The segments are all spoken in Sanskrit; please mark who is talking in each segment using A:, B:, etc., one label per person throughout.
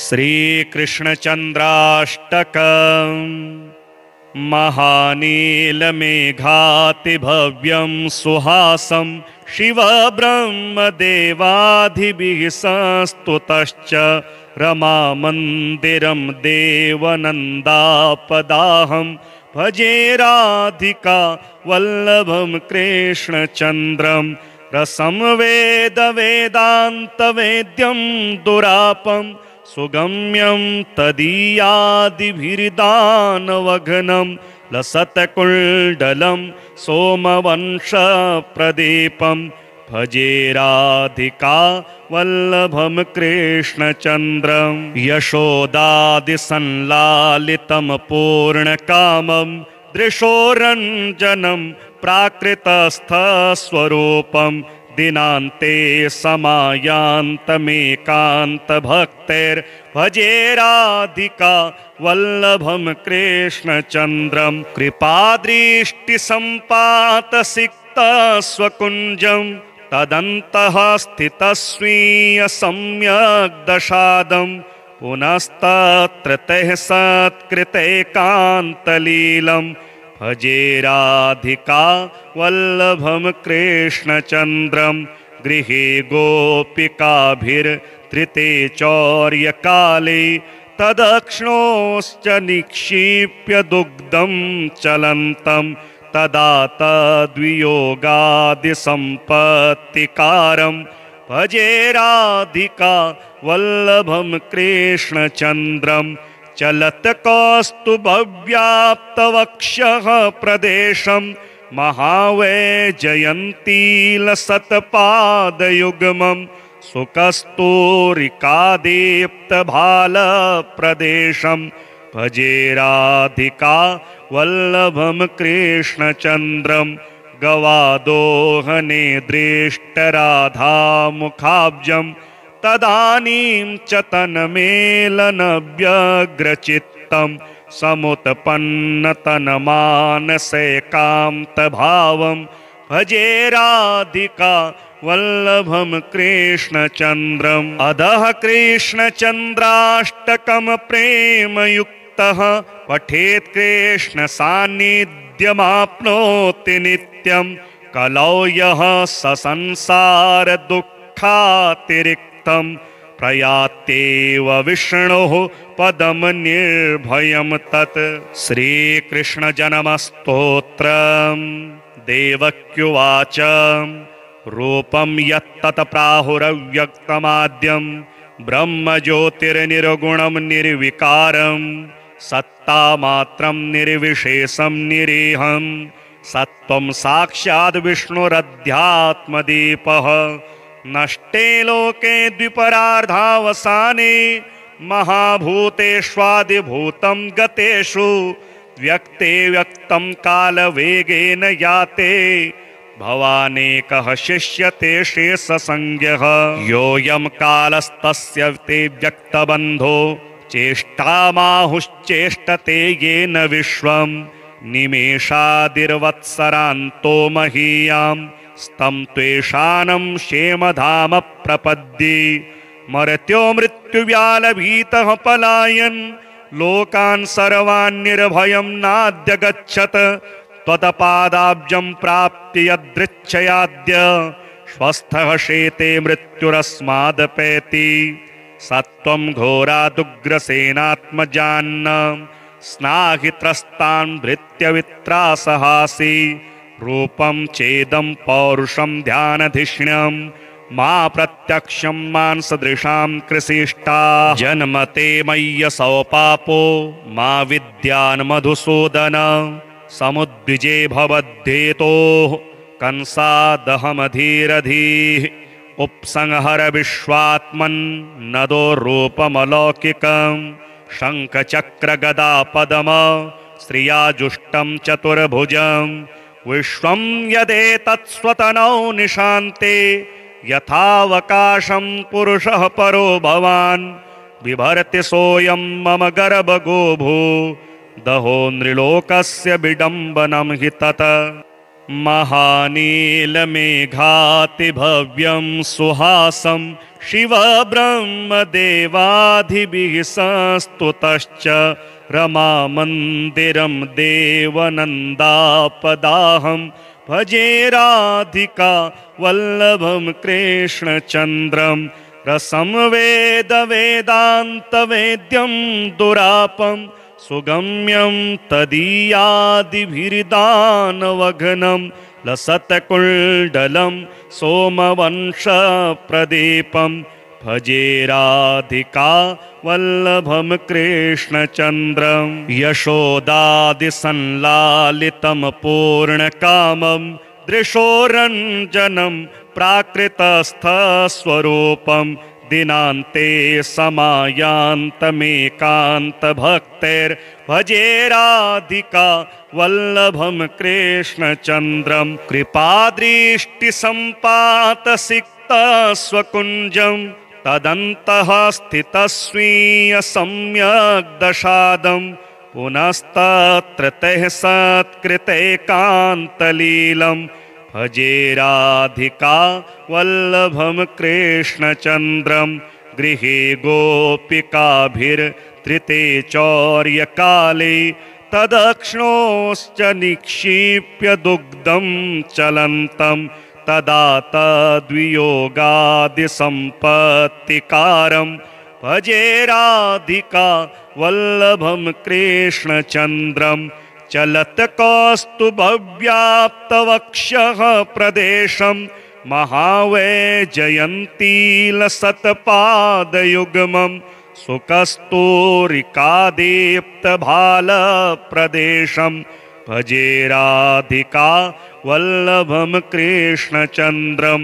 A: श्रीकृष्णचन्द्राष्टकम् महानीलमेघातिभव्यं सुहासं शिवब्रह्मदेवादिभिः संस्तुतश्च रमामन्दिरं देवनन्दापदाहं भजे राधिका वल्लभं कृष्णचन्द्रं रसं वेदान्तवेद्यं दुरापं सुगम्यं तदीयादिभिर्दानवघ्नं लसत्कुण्डलं सोमवंशप्रदीपं भजे राधिका वल्लभं कृष्णचन्द्रं यशोदादिसंलालितं पूर्णकामं दृशोरञ्जनं प्राकृतस्थस्वरूपं दिनान्ते समायान्तमेकान्तभक्तैर्भजे राधिका वल्लभं कृष्णचन्द्रं कृपादृष्टिसम्पातसिक्तस्वकुञ्जं तदन्तः स्थितस्वीयसम्यग्दशादं पुनस्तत्र तैः सत्कृतैकान्तलीलं भजे राधिका वल्लभं कृष्णचन्द्रं गृहे गोपिकाभिर्धृते चौर्यकाले तदक्ष्णोश्च निक्षिप्य दुग्धं चलन्तं तदा तद्वियोगादिसम्पत्तिकारं भजे राधिका वल्लभं कृष्णचन्द्रं चलत कौस्तुभव्याप्तवक्षः प्रदेशं महावैजयन्तीलसत्पादयुग्मं सुकस्तूरिकादीप्तभालप्रदेशं भजे राधिका वल्लभं कृष्णचन्द्रं गवादोहने दृष्टराधामुखाब्जं तदानीं च तन्मेलनव्यग्रचित्तं समुत्पन्नतनमानसैकान्तभावं भजे राधिका वल्लभं कृष्णचन्द्रम् अधः कृष्णचन्द्राष्टकं प्रेमयुक्तः पठेत् कृष्णसान्निध्यमाप्नोति नित्यं कलौ यः ससंसारदुःखातिरिक्तं प्रयात्येव विष्णोः पदं निर्भयं तत् श्रीकृष्णजन्मस्तोत्रम् देवक्युवाच रूपं यत्तत् प्राहुरव्यक्तमाद्यं ब्रह्मज्योतिर्निर्गुणं निर्विकारं सत्तामात्रं निर्विशेषं निरीहं सत्त्वं साक्षात् विष्णुरध्यात्मदीपः नष्टे लोके द्विपरार्धावसाने महाभूतेष्वादिभूतं गतेषु व्यक्ते व्यक्तं कालवेगेन याते भवानेकः शिष्यते शेषसंज्ञः योऽयं कालस्तस्य ते व्यक्तबन्धो चेष्टामाहुश्चेष्टते येन विश्वं निमेषादिर्वत्सरान्तो महीयां स्तं त्वेषानं क्षेमधाम प्रपद्ये मर्त्यो मृत्युव्यालभीतः पलायन् लोकान् सर्वान् निर्भयं नाद्य गच्छत त्वत्पादाब्जं प्राप्य यदृच्छयाद्य स्वस्थः शेते मृत्युरस्मादपैति सत्त्वं घोरादुग्रसेनात्मजान्न स्नाहि त्रस्तान् धृत्य वित्रासहासि रूपं चेदं पौरुषं ध्यानधिष्ण्यं मा प्रत्यक्षं मांसदृशां कृशिष्टा जन्मते मय्यसौ पापो मा विद्यान् मधुसूदन समुद्विजे भवद्धेतोः कंसादहमधीरधीः उपसंहर विश्वात्मन् नदो रूपमलौकिकं शङ्खचक्रगदापदम श्रियाजुष्टं चतुर्भुजं विश्वं यदेतत्स्वतनौ निशान्ते यथावकाशं पुरुषः परो भवान् बिभर्ति सोऽयं मम गर्भगो भू दहो नृलोकस्य विडम्बनं हि तत् महानीलमेघाति भव्यं सुहासं शिवब्रह्मदेवादिभिः संस्तुतश्च रमामन्दिरं देवनन्दापदाहं भजे राधिका वल्लभं कृष्णचन्द्रं रसं वेदान्तवेद्यं दुरापं सुगम्यं तदीयादिभिर्दानवघ्नं लसत्कुण्डलं सोमवंशप्रदीपं भजे राधिका वल्लभं कृष्णचन्द्रं यशोदादिसंलालितं पूर्णकामं दृशोरञ्जनं प्राकृतस्थस्वरूपं दिनान्ते समायान्तमेकान्तभक्तैर्भजे राधिका वल्लभं कृष्णचन्द्रं कृपादृष्टिसम्पातसिक्तस्वकुञ्जं तदन्तः स्थितस्वीयसम्यग्दशादं पुनस्तत्र तैः सत्कृतैकान्तलीलं भजे राधिका वल्लभं कृष्णचन्द्रं गृहे गोपिकाभिर्धृते चौर्यकाले तदक्ष्णोश्च निक्षिप्य दुग्धं चलन्तं तदा तद्वियोगादिसम्पत्तिकारं भजे राधिका वल्लभं कृष्णचन्द्रं चलत कौस्तुभव्याप्तवक्षः प्रदेशं महावैजयन्तीलसत्पादयुग्मं सुकस्तूरिकादीप्तभालप्रदेशं भजे राधिका वल्लभं कृष्णचन्द्रं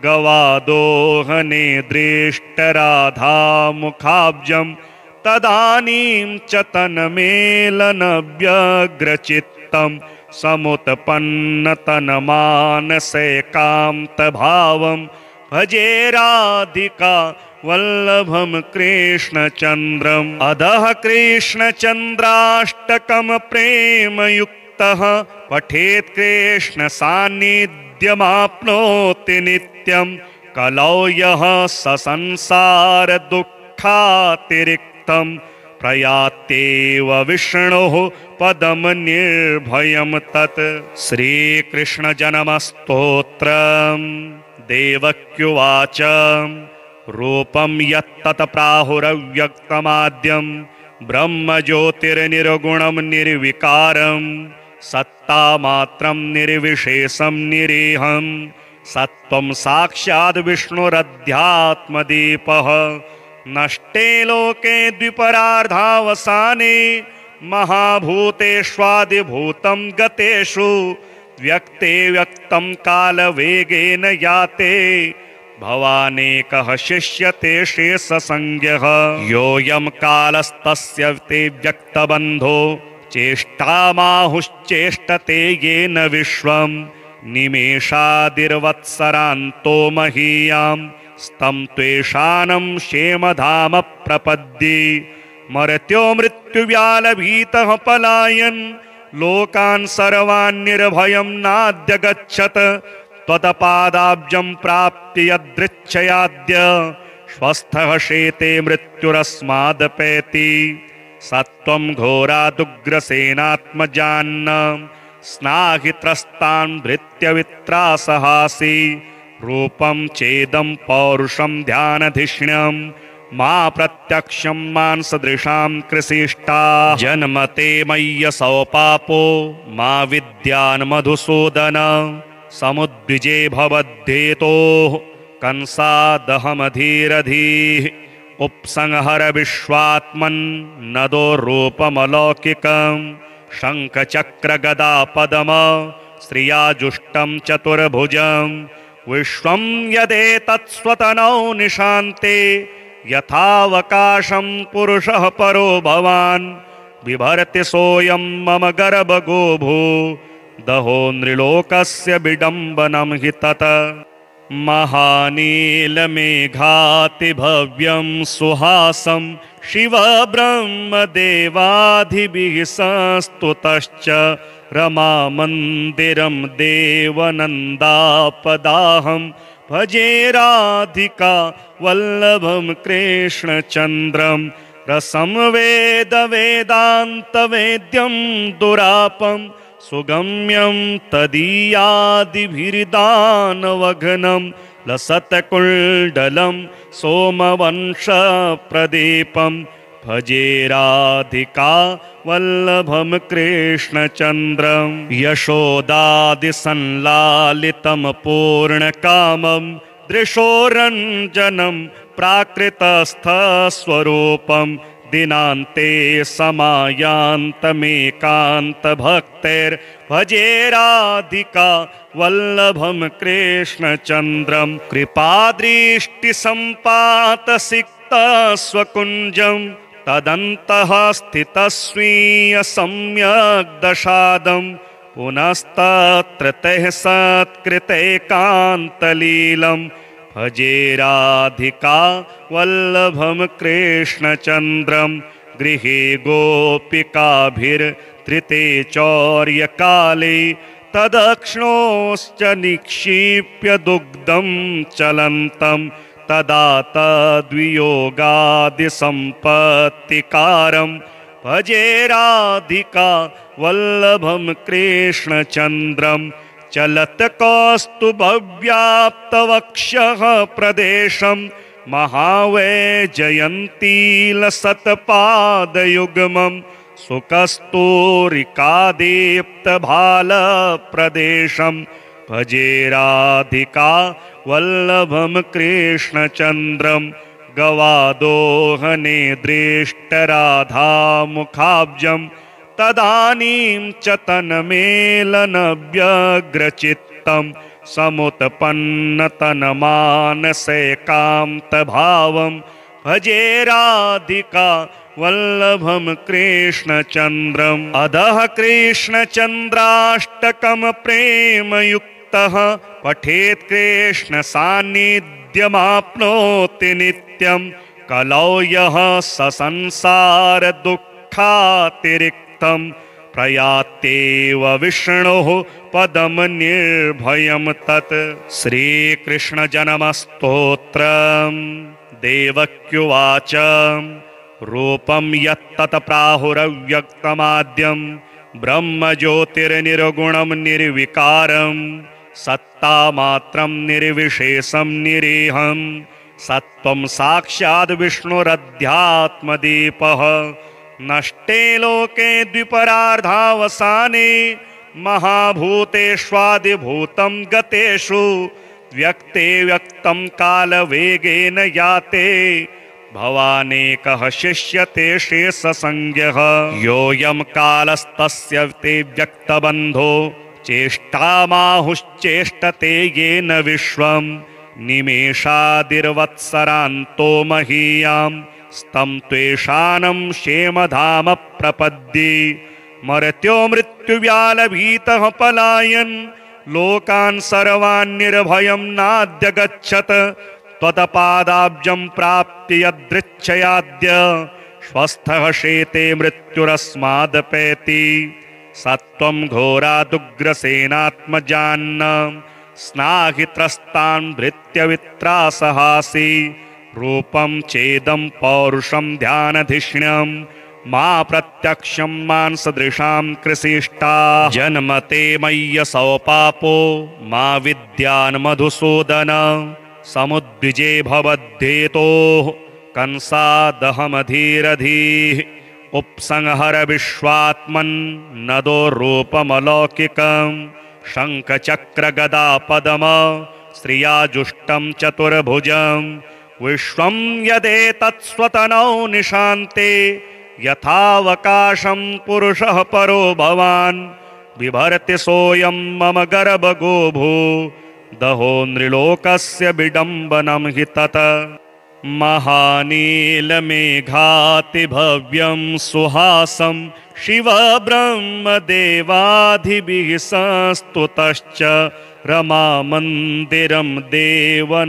A: गवादोहने दृष्टराधामुखाब्जं तदानीं च तन्मेलनव्यग्रचित्तं समुत्पन्नतन्मानसैकान्तभावं भजे राधिका वल्लभं कृष्णचन्द्रम् अधः कृष्णचन्द्राष्टकं प्रेमयुक्तः पठेत् कृष्णसान्निध्यमाप्नोति नित्यं कलौ यः ससंसारदुःखातिरिक्तं प्रयात्येव विष्णोः पदं निर्भयं तत् श्रीकृष्णजन्मस्तोत्रम् देवक्युवाच रूपं यत्तत् प्राहुरव्यक्तमाद्यं ब्रह्मज्योतिर्निर्गुणं निर्विकारं सत्तामात्रं निर्विशेषं निरीहं सत्त्वं साक्षाद् विष्णुरध्यात्मदीपः नष्टे लोके द्विपरार्धावसाने महाभूतेष्वादिभूतं गतेषु व्यक्ते व्यक्तं कालवेगेन याते भवानेकः शिष्यते शेषसंज्ञः योऽयं कालस्तस्य ते व्यक्तबन्धो चेष्टामाहुश्चेष्टते येन विश्वं निमेषादिर्वत्सरान्तो महीयां स्तं त्वेषानं क्षेमधाम प्रपद्ये मर्त्यो मृत्युव्यालभीतः पलायन् लोकान् सर्वान् निर्भयं नाद्य गच्छत त्वत्पादाब्जं प्राप्य यदृच्छयाद्य स्वस्थः शेते मृत्युरस्मादपैति सत्त्वं घोरादुग्रसेनात्मजान्न स्नाहि त्रस्तान् भृत्यवित्रासहासि रूपं चेदं पौरुषं ध्यानधिष्ण्यं मा प्रत्यक्षं मांसदृशां कृशिष्टा जन्मते मय्यसौ पापो मा विद्यान् मधुसूदन समुद्विजे भवद्धेतोः कंसादहमधीरधीः उपसंहर विश्वात्मन् नदो रूपमलौकिकं शङ्खचक्रगदापदम श्रियाजुष्टं चतुर्भुजं विश्वं यदेतत्स्वतनौ निशान्ते यथावकाशं पुरुषः परो भवान् बिभर्ति सोऽयं मम गर्भगो भू दहो नृलोकस्य विडम्बनं हि तत महानीलमेघातिभव्यं सुहासं शिवब्रह्मदेवादिभिः संस्तुतश्च रमामन्दिरं देवनन्दापदाहं भजे राधिका वल्लभं कृष्णचन्द्रं रसं वेदान्तवेद्यं दुरापं सुगम्यं तदीयादिभिर्दानवघ्नं लसत्कुण्डलं सोमवंशप्रदीपं भजे राधिका वल्लभं कृष्णचन्द्रं यशोदादिसंलालितं पूर्णकामं दृशोरञ्जनं प्राकृतस्थस्वरूपं दिनान्ते समायान्तमेकान्तभक्तेर्भजे राधिका वल्लभं कृष्णचन्द्रं कृपादृष्टिसम्पातसिक्तस्वकुञ्जं तदन्तः स्थितस्वीयसम्यग्दशादं पुनस्तत्र तैः सत्कृतैकान्तलीलं भजे राधिका वल्लभं कृष्णचन्द्रं गृहे गोपिकाभिर्धृते चौर्यकाले तदक्ष्णोश्च निक्षिप्य दुग्धं चलन्तं तदा तद्वियोगादिसम्पत्तिकारं भजे राधिका वल्लभं कृष्णचन्द्रं चलत कौस्तुभव्याप्तवक्षः प्रदेशं महावैजयन्तीलसत्पादयुग्मं सुकस्तूरिकादीप्तभालप्रदेशं भजे राधिका वल्लभं कृष्णचन्द्रं गवादोहने दृष्टराधामुखाब्जं तदानीं च तन्मेलनव्यग्रचित्तं समुत्पन्नतनमानसैकान्तभावं भजे राधिका वल्लभं कृष्णचन्द्रम् अधः कृष्णचन्द्राष्टकं प्रेमयुक्तः पठेत् कृष्ण सान्निध्यमाप्नोति नित्यं कलौ यः ससंसार दुःखातिरिक्तं प्रयात्येव विष्णोः पदं निर्भयं तत्। श्रीकृष्ण जन्मस्तोत्रम्। देवक्युवाच रूपं यत्तत् प्राहुरव्यक्तमाद्यं ब्रह्मज्योतिर्निर्गुणं निर्विकारं सत्तामात्रं निर्विशेषं निरीहं सत्त्वं साक्षाद् विष्णुरध्यात्मदीपः नष्टे लोके द्विपरार्धावसाने महाभूतेष्वादिभूतं गतेषु व्यक्ते व्यक्तं कालवेगेन याते भवानेकः शिष्यते शेषसंज्ञः योऽयं कालस्तस्य ते व्यक्तबन्धो चेष्टामाहुश्चेष्टते येन विश्वं निमेषादिर्वत्सरान्तो महीयां स्तं त्वेषानं क्षेमधाम प्रपद्ये मर्त्यो मृत्युव्यालभीतः पलायन् लोकान् सर्वान् निर्भयं नाद्य गच्छत त्वत्पादाब्जं प्राप्य यदृच्छयाद्य स्वस्थः शेते मृत्युरस्मादपैति सत्त्वं घोरादुग्रसेनात्मजान्न स्नाहि त्रस्तान् भृत्यवित्रासहासि रूपं चेदं पौरुषं ध्यानधिष्ण्यं मा प्रत्यक्षं मांसदृशां कृशिष्टा जन्मते मय्यसौ पापो मा विद्यान् मधुसूदन समुद्विजे भवद्धेतोः कंसादहमधीरधीः उपसंहर विश्वात्मन्नदो रूपमलौकिकं शङ्खचक्रगदापदम श्रियाजुष्टं चतुर्भुजं विश्वं यदेतत्स्वतनौ निशान्ते यथावकाशं पुरुषः परो भवान् बिभर्ति सोऽयं मम गर्भगो भू दहो नृलोकस्य विडम्बनं हि तत् महानीलमेघातिभव्यं सुहासं शिवब्रह्मदेवादिभिः संस्तुतश्च रमामन्दिरं देवनन्दापदाहं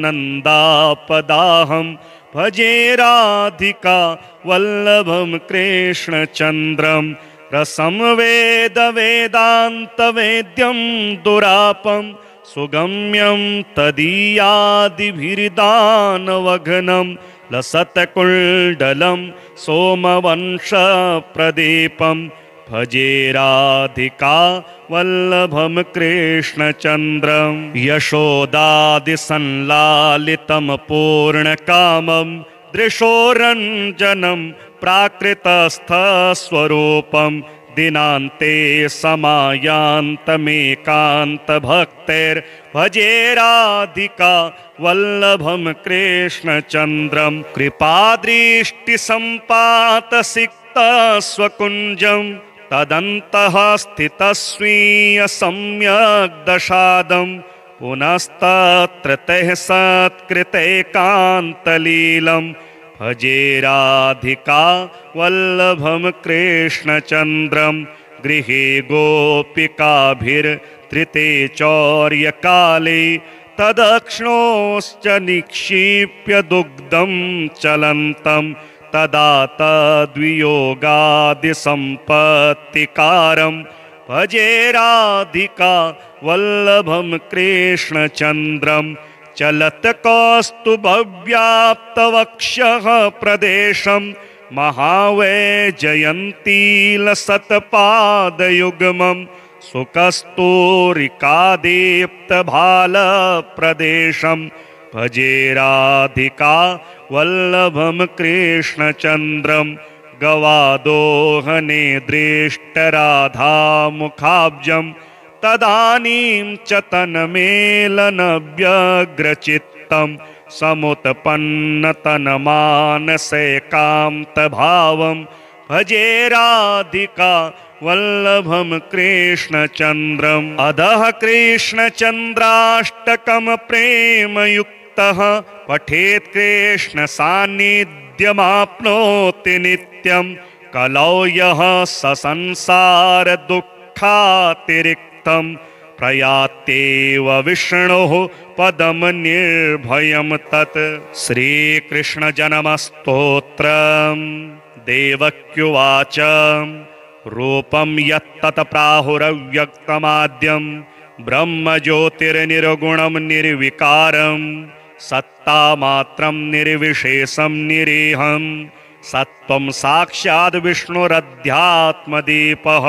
A: भजे राधिका वल्लभं कृष्णचन्द्रं रसं वेद वेदान्तवेद्यं दुरापं सुगम्यं तदीयादिभिर्दानवघ्नं लसत्कुण्डलं सोमवंशप्रदीपं भजे राधिका वल्लभं कृष्णचन्द्रं यशोदादिसंलालितं पूर्णकामं दृशोरञ्जनं प्राकृतस्थस्वरूपं दिनान्ते समायान्तमेकान्तभक्तैर्भजे राधिका वल्लभं कृष्णचन्द्रं कृपादृष्टिसम्पातसिक्तस्वकुञ्जं तदन्तः स्थितस्वीय सम्यग् दशादं पुनस्तत्र तैः सत्कृतैकान्तलीलं भजे राधिका वल्लभं कृष्णचन्द्रं गृहे गोपिकाभिर्धृते चौर्यकाले तदक्ष्णोश्च निक्षिप्य दुग्धं चलन्तं तदा तद्वियोगादिसम्पत्तिकारं भजे राधिका वल्लभं कृष्णचन्द्रं चलत् कौस्तुभव्याप्तवक्षः प्रदेशं महावैजयन्तीलसत्पादयुग्मं सुकस्तूरिकादीप्तभालप्रदेशं भजे राधिका वल्लभं कृष्णचन्द्रं गवादोहने दृष्टराधामुखाब्जं तदानीं च तन्मेलनव्यग्रचित्तं समुत्पन्नतनमानसैकान्तभावं भजे राधिका वल्लभं कृष्णचन्द्रम् अधः कृष्णचन्द्राष्टकं प्रेमयुक्तः पठेत् कृष्णसान्निध्यमाप्नोति नित्यं कलौ यः ससंसारदुःखातिरिक्तं प्रयात्येव विष्णोः पदं निर्भयं तत् श्रीकृष्णजन्मस्तोत्रम् देवक्युवाच रूपं यत्तत् प्राहुरव्यक्तमाद्यं ब्रह्मज्योतिर्निर्गुणं निर्विकारं सत्तामात्रं निर्विशेषं निरीहं सत्त्वं साक्षाद् विष्णुरध्यात्मदीपः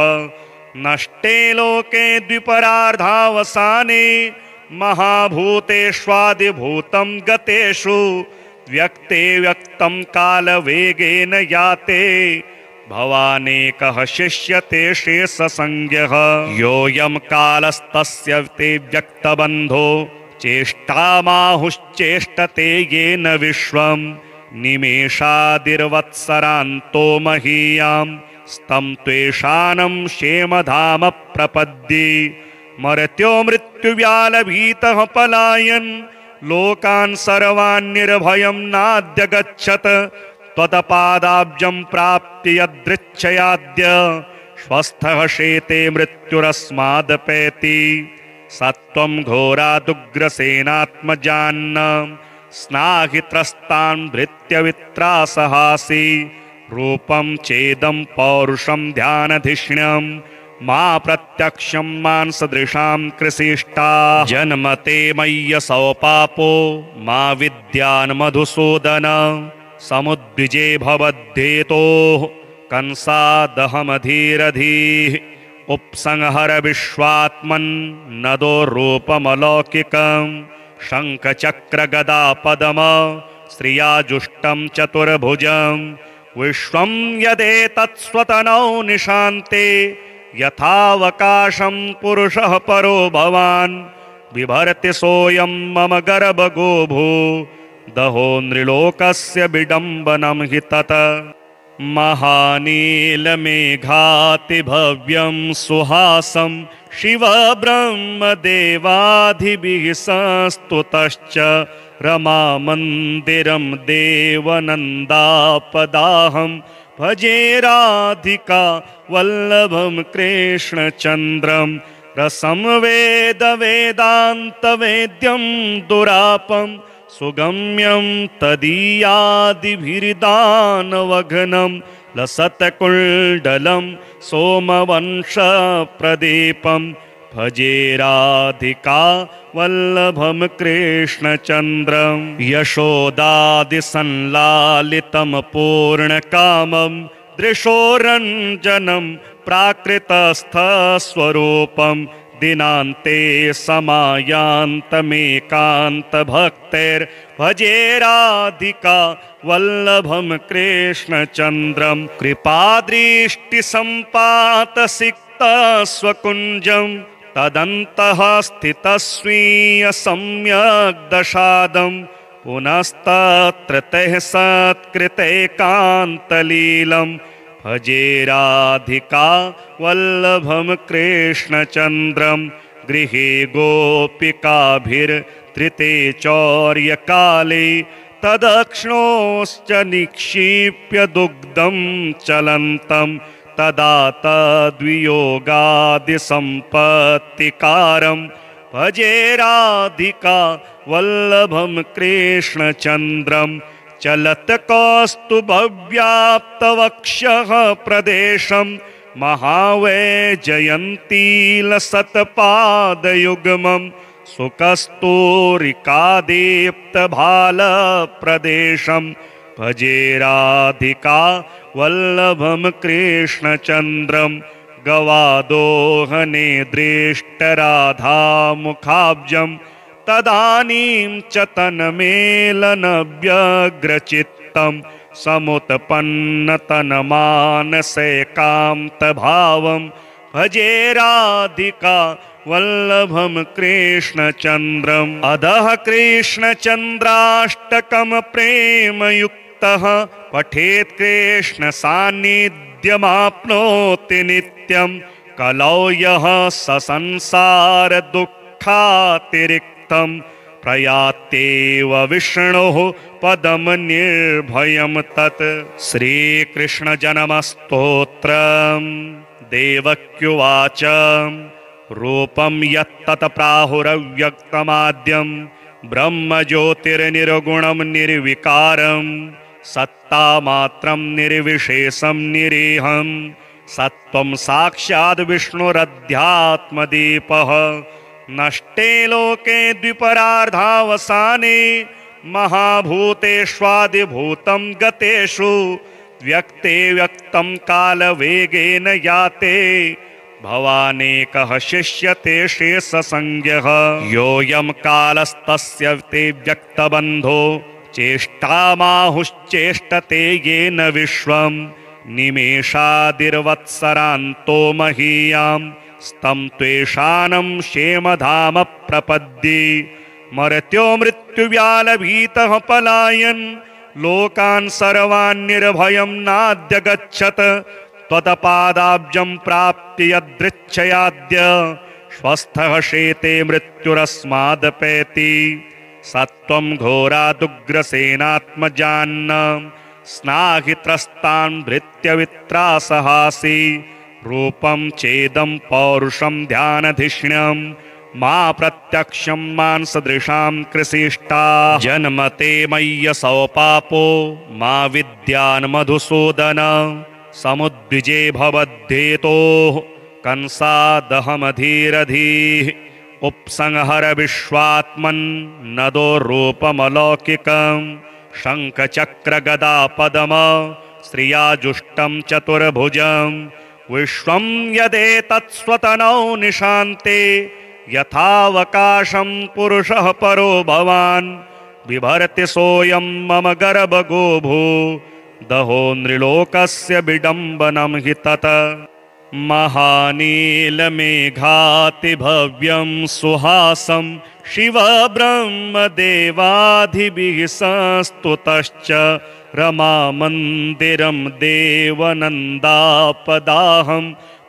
A: नष्टे लोके द्विपरार्धावसाने महाभूतेष्वादिभूतं गतेषु व्यक्ते व्यक्तं कालवेगेन याते भवानेकः शिष्यते शेषसंज्ञः योऽयं कालस्तस्य ते व्यक्तबन्धो चेष्टामाहुश्चेष्टते येन विश्वं निमेषादिर्वत्सरान्तो महीयां स्तं त्वेषानं क्षेमधाम प्रपद्ये मर्त्यो मृत्युव्यालभीतः पलायन् लोकान् सर्वान् निर्भयं नाद्य गच्छत त्वत्पादाब्जं प्राप्य यदृच्छयाद्य स्वस्थः शेते मृत्युरस्मादपैति सत्त्वं घोरादुग्रसेनात्मजान्न स्नाहि त्रस्तान् धृत्य वित्रासहासि रूपं चेदं पौरुषं ध्यानधिष्ण्यं मा प्रत्यक्षं मांसदृशां कृशिष्टा जन्मते मय्यसौ पापो मा विद्यान्मधुसूदन समुद्विजे भवद्धेतोः कंसादहमधीरधीः उपसंहर विश्वात्मन् नदो रूपमलौकिकं शङ्खचक्रगदापदम श्रियाजुष्टं चतुर्भुजं विश्वं यदेतत्स्वतनौ निशान्ते यथावकाशं पुरुषः परो भवान् बिभर्ति सोऽयं मम गर्भगो भू दहो नृलोकस्य विडम्बनं हि तत् महानीलमेघातिभव्यं सुहासं शिवब्रह्मदेवादिभिः संस्तुतश्च रमामन्दिरं देवनन्दापदाहं भजे राधिका वल्लभं कृष्णचन्द्रं रसं वेद वेदान्तवेद्यं दुरापं सुगम्यं तदीयादिभिर्दानवघ्नं लसत्कुण्डलं सोमवंशप्रदीपं भजे राधिका वल्लभं कृष्णचन्द्रं यशोदादिसंलालितं पूर्णकामं दृशोरञ्जनं प्राकृतस्थस्वरूपं दिनान्ते समायान्तमेकान्तभक्तैर्भजे राधिका वल्लभं कृष्णचन्द्रं कृपादृष्टिसम्पातसिक्तस्वकुञ्जं तदन्तः स्थितस्वीयसम्यग्दशादं पुनस्तत्र तैः सत्कृतैकान्तलीलं भजे राधिका वल्लभं कृष्णचन्द्रं गृहे गोपिकाभिर्धृते चौर्यकाले तदक्ष्णोश्च निक्षिप्य दुग्धं चलन्तं तदा तद्वियोगादिसम्पत्तिकारं भजे राधिका वल्लभं कृष्णचन्द्रं चलत कौस्तुभव्याप्तवक्षः प्रदेशं महावैजयन्तीलसत्पादयुग्मं सुकस्तूरिकादीप्तभालप्रदेशं भजे राधिका वल्लभं कृष्णचन्द्रं गवादोहने दृष्टराधामुखाब्जं तदानीं च तन्मेलनव्यग्रचित्तं समुत्पन्नतनमानसैकान्तभावं भजे राधिका वल्लभं कृष्णचन्द्रम् अधः कृष्णचन्द्राष्टकं प्रेमयुक्तः पठेत् कृष्णसान्निध्यमाप्नोति नित्यं कलौ यः ससंसारदुःखातिरिक्तं प्रयात्येव विष्णोः पदं निर्भयं तत् श्रीकृष्णजन्मस्तोत्रम् देवक्युवाच रूपं यत्तत् प्राहुरव्यक्तमाद्यं ब्रह्मज्योतिर्निर्गुणं निर्विकारं सत्तामात्रं निर्विशेषं निरीहं सत्त्वं साक्षाद् विष्णुरध्यात्मदीपः नष्टे लोके द्विपरार्धावसाने महाभूतेष्वादिभूतं गतेषु व्यक्ते व्यक्तं कालवेगेन याते भवानेकः शिष्यते शेषसंज्ञः योऽयं कालस्तस्य ते व्यक्तबन्धो चेष्टामाहुश्चेष्टते येन विश्वं निमेषादिर्वत्सरान्तो महीयां स्तं त्वेषानं क्षेमधाम प्रपद्ये मर्त्यो मृत्युव्यालभीतः पलायन् लोकान् सर्वान् निर्भयं नाद्य गच्छत त्वत्पादाब्जं प्राप्य यदृच्छयाद्य स्वस्थः शेते मृत्युरस्मादपैति सत्त्वं घोरादुग्रसेनात्मजान्न स्नाहि त्रस्तान् भृत्यवित्रासहासि रूपं चेदं पौरुषं ध्यानधिष्ण्यं मा प्रत्यक्षं मांसदृशां कृशिष्टा जन्मते मय्यसौ पापो मा विद्यान् मधुसूदन समुद्विजे भवद्धेतोः कंसादहमधीरधीः उपसंहर विश्वात्मन् नदो रूपमलौकिकं शङ्खचक्रगदापदम श्रियाजुष्टं चतुर्भुजं विश्वं यदेतत्स्वतनौ निशान्ते यथावकाशं पुरुषः परो भवान् बिभर्ति सोऽयं मम गर्भगो भू दहो नृलोकस्य विडम्बनं हि तत् महानीलमेघातिभव्यं सुहासं शिवब्रह्मदेवादिभिः संस्तुतश्च रमामन्दिरं देवनन्दापदाहं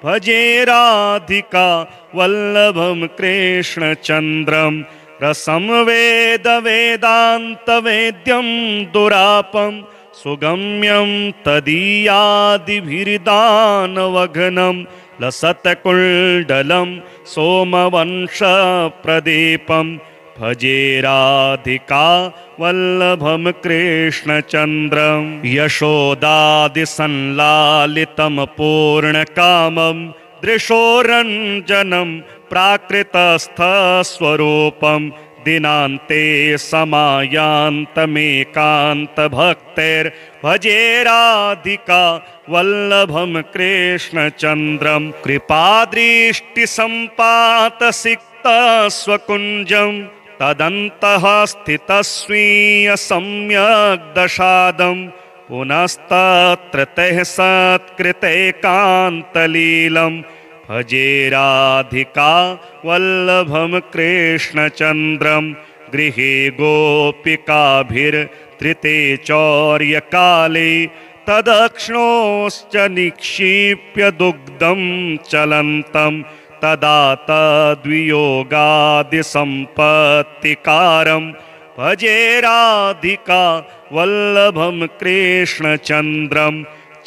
A: भजे राधिका वल्लभं कृष्णचन्द्रं रसं वेदवेदान्तवेद्यं दुरापं सुगम्यं तदीयादिभिर्दानवघ्नं लसत्कुण्डलं सोमवंशप्रदीपं भजे राधिका वल्लभं कृष्णचन्द्रं यशोदादिसंलालितं पूर्णकामं दृशोरञ्जनं प्राकृतस्थस्वरूपं दिनान्ते समायान्तमेकान्तभक्तैर्भजे राधिका वल्लभं कृष्णचन्द्रं कृपादृष्टिसम्पातसिक्तस्वकुञ्जं तदन्तः स्थितस्वीय सम्यग् दशादं पुनस्तत्र तैः सत्कृतैकान्तलीलं भजे राधिका वल्लभं कृष्णचन्द्रं गृहे गोपिकाभिर्धृते चौर्यकाले तदक्ष्णोश्च निक्षिप्य दुग्धं चलन्तं तदा तद्वियोगादिसम्पत्तिकारं भजे राधिका वल्लभं कृष्णचन्द्रं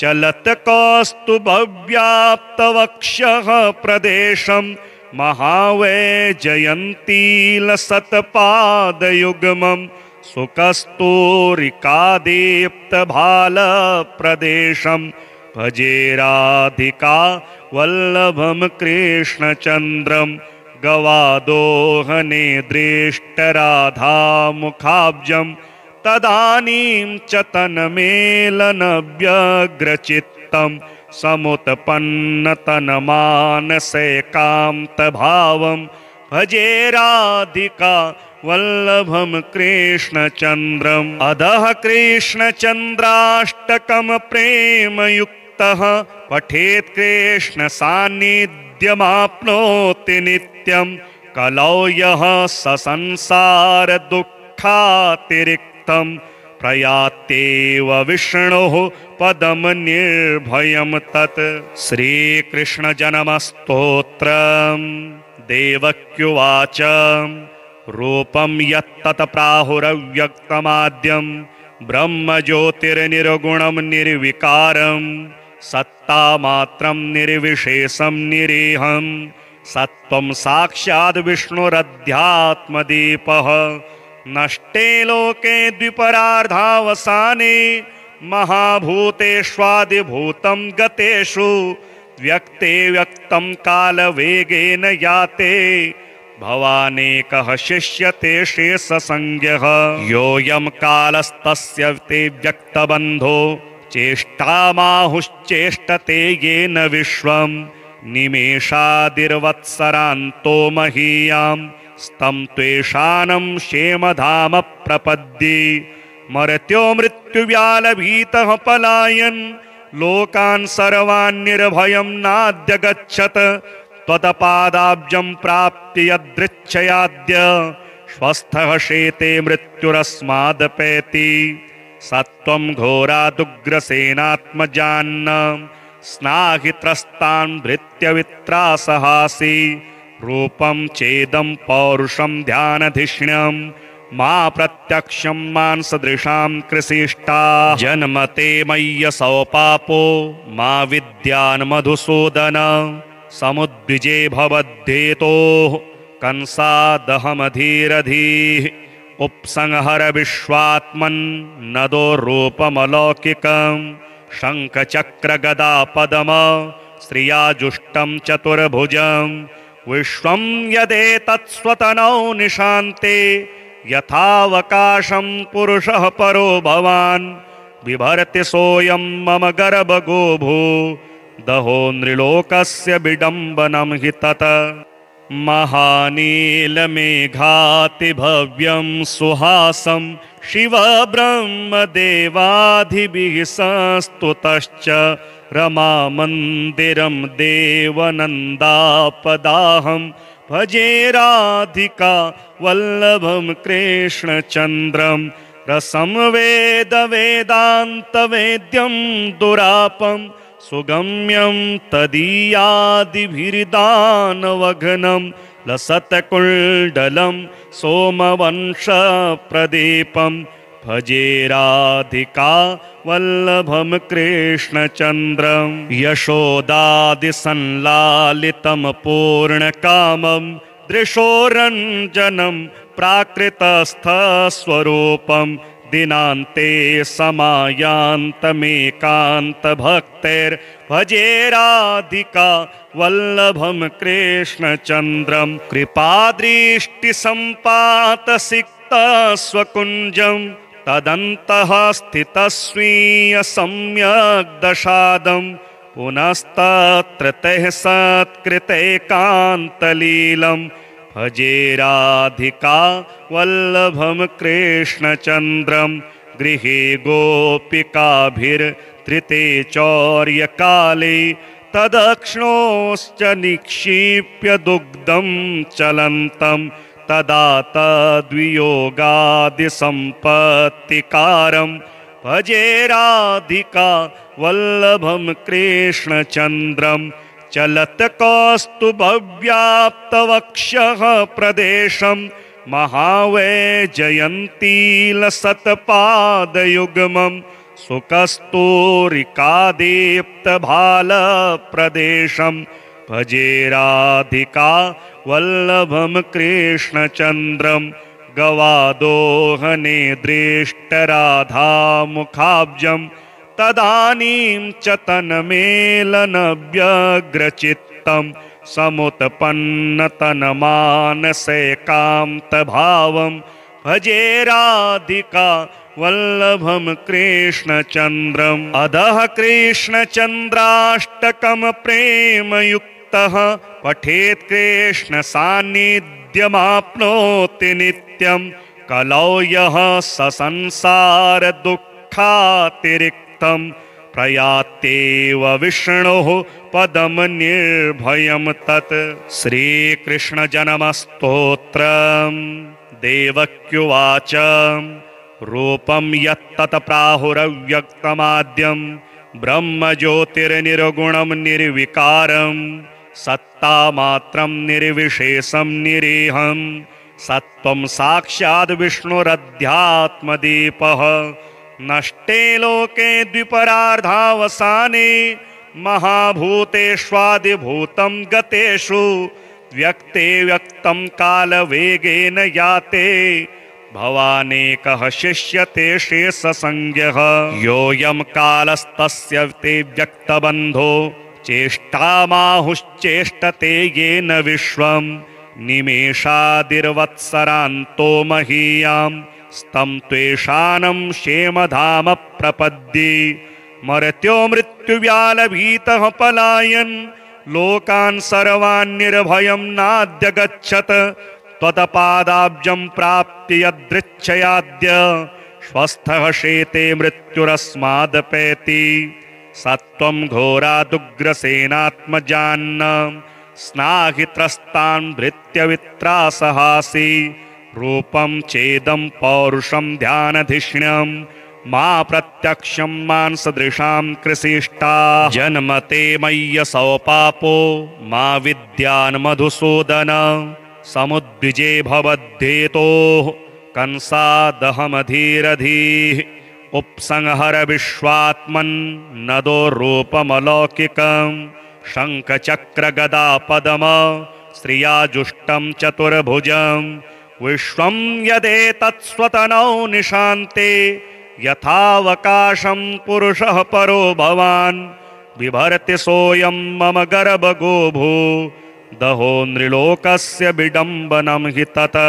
A: चलत कौस्तुभव्याप्तवक्षः प्रदेशं महावैजयन्तीलसत्पादयुग्मं सुकस्तूरिकादीप्तभालप्रदेशं भजे राधिका वल्लभं कृष्णचन्द्रं गवादोहने दृष्टराधामुखाब्जं तदानीं च तन्मेलनव्यग्रचित्तं समुत्पन्नतन्मानसैकान्तभावं भजे राधिका वल्लभं कृष्णचन्द्रम् अधः कृष्णचन्द्राष्टकं प्रेमयुक्तः पठेत् कृष्ण सान्निध्यमाप्नोति नित्यं कलौ यः ससंसार दुःखातिरिक्तं प्रयात्येव विष्णोः पदं निर्भयं तत् श्रीकृष्ण जन्मस्तोत्रम् देवक्युवाच रूपं यत्तत् प्राहुरव्यक्तमाद्यं ब्रह्मज्योतिर्निर्गुणं निर्विकारं सत्तामात्रं निर्विशेषं निरीहं सत्त्वं साक्षाद् विष्णुरध्यात्मदीपः नष्टे लोके द्विपरार्धावसाने महाभूतेष्वादिभूतं गतेषु व्यक्ते व्यक्तं कालवेगेन याते भवानेकः शिष्यते शेषसंज्ञः योऽयं कालस्तस्य ते व्यक्तबन्धो चेष्टामाहुश्चेष्टते येन विश्वं निमेषादिर्वत्सरान्तो महीयां स्तं त्वेषानं क्षेमधाम प्रपद्ये मर्त्यो मृत्युव्यालभीतः पलायन् लोकान् सर्वान् निर्भयं नाद्य गच्छत त्वत्पादाब्जं प्राप्य यदृच्छयाद्य स्वस्थः शेते मृत्युरस्मादपैति सत्त्वं घोरादुग्रसेनात्मजान्न स्नाहि त्रस्तान् भृत्यवित्रासहासि रूपं चेदं पौरुषं ध्यानधिष्ण्यं मा प्रत्यक्षं मांसदृशां कृशिष्टा जन्मते मय्यसौ पापो मा विद्यान् मधुसूदन समुद्विजे भवद्धेतोः कंसादहमधीरधीः उपसंहर विश्वात्मन् नदो रूपमलौकिकं शङ्खचक्रगदापदम श्रियाजुष्टं चतुर्भुजं विश्वं यदेतत्स्वतनौ निशान्ते यथावकाशं पुरुषः परो भवान् बिभर्ति सोऽयं मम गर्भगो भू दहो नृलोकस्य विडम्बनं हि तत् महानीलमेघातिभव्यं सुहासं शिवब्रह्मदेवादिभिः संस्तुतश्च रमामन्दिरं देवनन्दापदाहं भजे राधिका वल्लभं कृष्णचन्द्रं रसं वेदवेदान्तवेद्यं दुरापं सुगम्यं तदीयादिभिर्दानवघ्नं लसत्कुण्डलं सोमवंशप्रदीपं भजे राधिका वल्लभं कृष्णचन्द्रं यशोदादिसंलालितं पूर्णकामं दृशोरञ्जनं प्राकृतस्थस्वरूपं दिनान्ते समायान्तमेकान्तभक्तैर्भजे राधिका वल्लभं कृष्णचन्द्रं कृपादृष्टिसम्पातसिक्तस्वकुञ्जं तदन्तः स्थितस्वीयसम्यग्दशादं पुनस्तत्र तैः सत्कृतैकान्तलीलं भजे राधिका वल्लभं कृष्णचन्द्रं गृहे गोपिकाभिर्धृते चौर्यकाले तदक्ष्णोश्च निक्षिप्य दुग्धं चलन्तं तदा तद्वियोगादिसम्पत्तिकारं भजे राधिका वल्लभं कृष्णचन्द्रं चलत कौस्तुभव्याप्तवक्षः प्रदेशं महावैजयन्तीलसत्पादयुग्मं सुकस्तूरिकादीप्तभालप्रदेशं भजे राधिका वल्लभं कृष्णचन्द्रं गवादोहने दृष्टराधामुखाब्जं तदानीं च तन्मेलनव्यग्रचित्तं समुत्पन्नतनमानसैकान्तभावं भजे राधिका वल्लभं कृष्णचन्द्रम् अधः कृष्णचन्द्राष्टकं प्रेमयुक्तः पठेत् कृष्णसान्निध्यमाप्नोति नित्यं कलौ यः ससंसारदुःखातिरिक्तं प्रयात्येव विष्णोः पदं निर्भयं तत्। श्रीकृष्णजन्मस्तोत्रम् देवक्युवाच रूपं यत्तत् प्राहुरव्यक्तमाद्यं ब्रह्मज्योतिर्निर्गुणं निर्विकारं सत्तामात्रं निर्विशेषं निरीहं सत्त्वं साक्षाद् विष्णुरध्यात्मदीपः नष्टे लोके द्विपरार्धावसाने महाभूतेष्वादिभूतं गतेषु व्यक्ते व्यक्तं कालवेगेन याते भवानेकः शिष्यते शेषसंज्ञः योऽयं कालस्तस्य ते व्यक्तबन्धो चेष्टामाहुश्चेष्टते येन विश्वं निमेषादिर्वत्सरान्तो महीयां स्तं त्वेषानं क्षेमधाम प्रपद्ये मर्त्यो मृत्युव्यालभीतः पलायन् लोकान् सर्वान् निर्भयं नाद्य गच्छत त्वत्पादाब्जं प्राप्य यदृच्छयाद्य स्वस्थः शेते मृत्युरस्मादपैति सत्त्वं घोरादुग्रसेनात्मजान्न स्नाहि त्रस्तान् भृत्य वित्रासहासि रूपं चेदं पौरुषं ध्यानधिष्ण्यं मा प्रत्यक्षं मांसदृशां कृशिष्टा जन्मते मय्यसौ पापो मा विद्यान् मधुसूदन समुद्विजे भवद्धेतोः कंसादहमधीरधीः उपसंहर विश्वात्मन् नदो रूपमलौकिकं शङ्खचक्रगदापदम श्रियाजुष्टं चतुर्भुजं विश्वं यदेतत्स्वतनौ निशान्ते यथावकाशं पुरुषः परो भवान् बिभर्ति सोऽयं मम गर्भगोभू दहो नृलोकस्य विडम्बनं हि तत्।